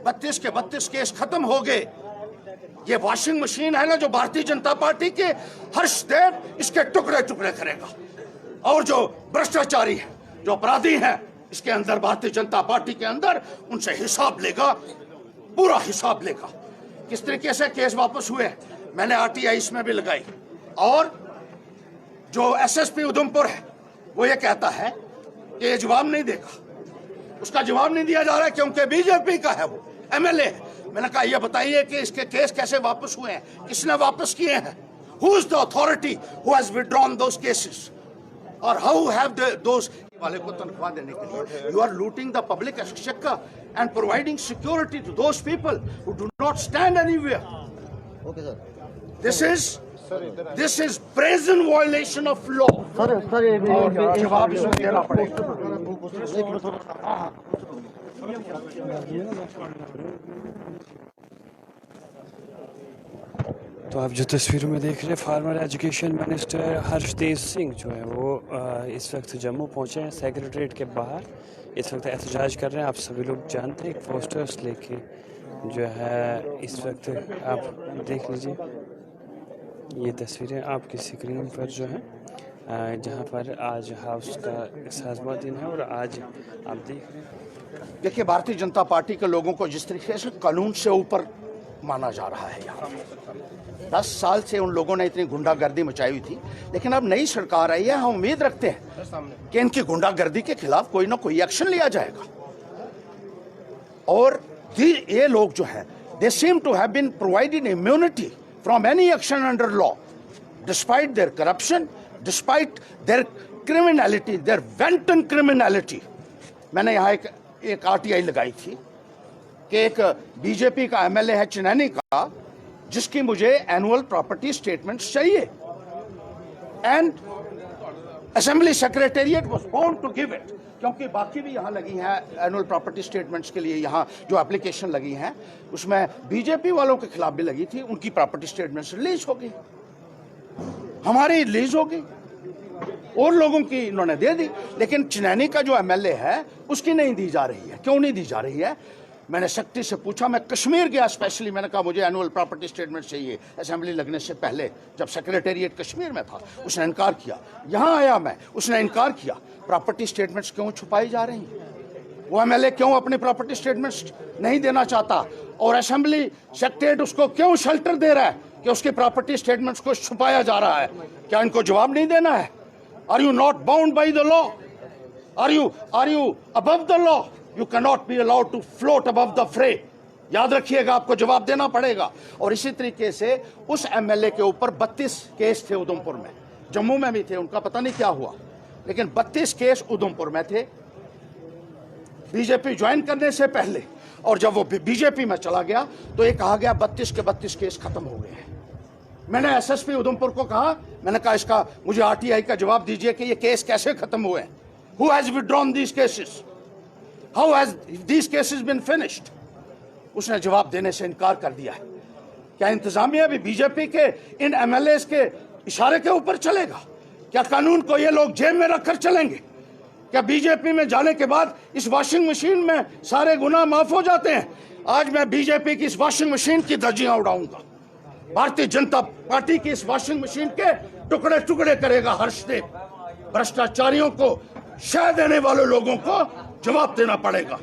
32 के 32 केस खत्म हो गए। ये वॉशिंग मशीन है ना जो भारतीय जनता पार्टी के, हर्षदेव इसके टुकड़े टुकड़े करेगा। और जो भ्रष्टाचारी है, जो अपराधी हैं, इसके अंदर भारतीय जनता पार्टी के अंदर उनसे हिसाब लेगा, पूरा हिसाब लेगा। किस तरीके से केस वापस हुए, मैंने आरटीआई इसमें भी लगाई। और जो एसएसपी उधमपुर है वो ये कहता है कि ये जवाब नहीं देगा, उसका जवाब नहीं दिया जा रहा है क्योंकि बीजेपी का है, वो एमएलए है। मैंने कहा ये बताइए कि इसके केस कैसे वापस हुए हैं, किसने वापस किए हैं? Who is the authority who has withdrawn those cases और हाउ हैव दोस वाले को तनख्वाह देने के लिए you are looting the public exchequer and providing security to those people who do not stand anywhere. Okay sir, This is brazen violation of law. जवाब इसमें देना पड़ेगा। तो आप जो तस्वीरों में देख रहे हैं, farmer education minister Harshdev Singh जो है वो इस वक्त जम्मू पहुंचे हैं, सेक्रेटरीट के बाहर इस वक्त एहतजाज कर रहे हैं। आप सभी लोग जानते हैं, पोस्टर्स लेके जो है इस वक्त आप देख लीजिए, ये तस्वीरें आपकी स्क्रीन पर जो है, जहां पर आज हाउस का 7वां दिन है और आज आप देख रहे हैं। देखिए, भारतीय जनता पार्टी के लोगों को जिस तरीके से कानून से ऊपर माना जा रहा है, यहाँ 10 साल से उन लोगों ने इतनी गुंडागर्दी मचाई हुई थी, लेकिन अब नई सरकार आई है, हम उम्मीद रखते हैं कि इनकी गुंडागर्दी के खिलाफ कोई ना कोई एक्शन लिया जाएगा। और ये लोग जो है, they seem to have been provided immunity from any action under law, despite their corruption, despite their criminality, their wanton criminality। मैंने यहाँ एक आरटीआई लगाई थी कि एक बीजेपी का एमएलए है चिनैनी का, जिसकी मुझे एनुअल प्रॉपर्टी स्टेटमेंट चाहिए, and assembly secretariat was bound to give it, क्योंकि बाकी भी यहाँ लगी हैं एनुअल प्रॉपर्टी स्टेटमेंट्स के लिए, यहाँ जो एप्लीकेशन लगी हैं उसमें बीजेपी वालों के खिलाफ भी लगी थी, उनकी प्रॉपर्टी स्टेटमेंट्स रिलीज हो गई, हमारी रिलीज हो गई, और लोगों की इन्होंने दे दी, लेकिन चिनैनी का जो एमएलए है उसकी नहीं दी जा रही है। क्यों नहीं दी जा रही है? मैंने सेक्रेटरी से पूछा, मैं कश्मीर गया स्पेशली, मैंने कहा मुझे एनुअल प्रॉपर्टी स्टेटमेंट चाहिए असेंबली लगने से पहले, जब सेक्रेटेरिएट कश्मीर में था, उसने इनकार किया। यहाँ आया मैं, उसने इनकार किया। प्रॉपर्टी स्टेटमेंट्स क्यों छुपाई जा रही हैं? वो एमएलए क्यों अपनी प्रॉपर्टी स्टेटमेंट्स नहीं देना चाहता, और असेंबली सेक्रेटेरिएट उसको क्यों शेल्टर दे रहा है कि उसकी प्रॉपर्टी स्टेटमेंट्स को छुपाया जा रहा है? क्या इनको जवाब नहीं देना है? Are you not bound by the law? Are you above the law? You cannot be allowed to float above the fray। याद रखिएगा, आपको जवाब देना पड़ेगा। और इसी तरीके से उस एमएलए के ऊपर 32 केस थे उधमपुर में, जम्मू में भी थे, उनका पता नहीं क्या हुआ, लेकिन 32 केस उधमपुर में थे बीजेपी ज्वाइन करने से पहले। और जब वो बीजेपी में चला गया तो ये कहा गया 32 के 32 केस खत्म हो गए हैं। मैंने एसएसपी उधमपुर को कहा, मैंने कहा इसका मुझे आरटीआई का जवाब दीजिए कि ये केस कैसे खत्म हुए, who has withdrawn these cases, How has these cases been finished? उसने जवाब देने से इनकार कर दिया है। क्या इंतजामिया भी बीजेपी के इन एमएलए के इशारे के ऊपर चलेगा? क्या कानून को ये लोग जेब में रखकर चलेंगे? क्या बीजेपी में जाने के बाद इस वॉशिंग मशीन में सारे गुनाह माफ हो जाते हैं? आज मैं बीजेपी की इस वॉशिंग मशीन की धज्जियां उड़ाऊंगा, भारतीय जनता पार्टी की इस वॉशिंग मशीन के टुकड़े टुकड़े करेगा हर्षदेव। भ्रष्टाचारियों को शह देने वाले लोगों को जवाब देना पड़ेगा।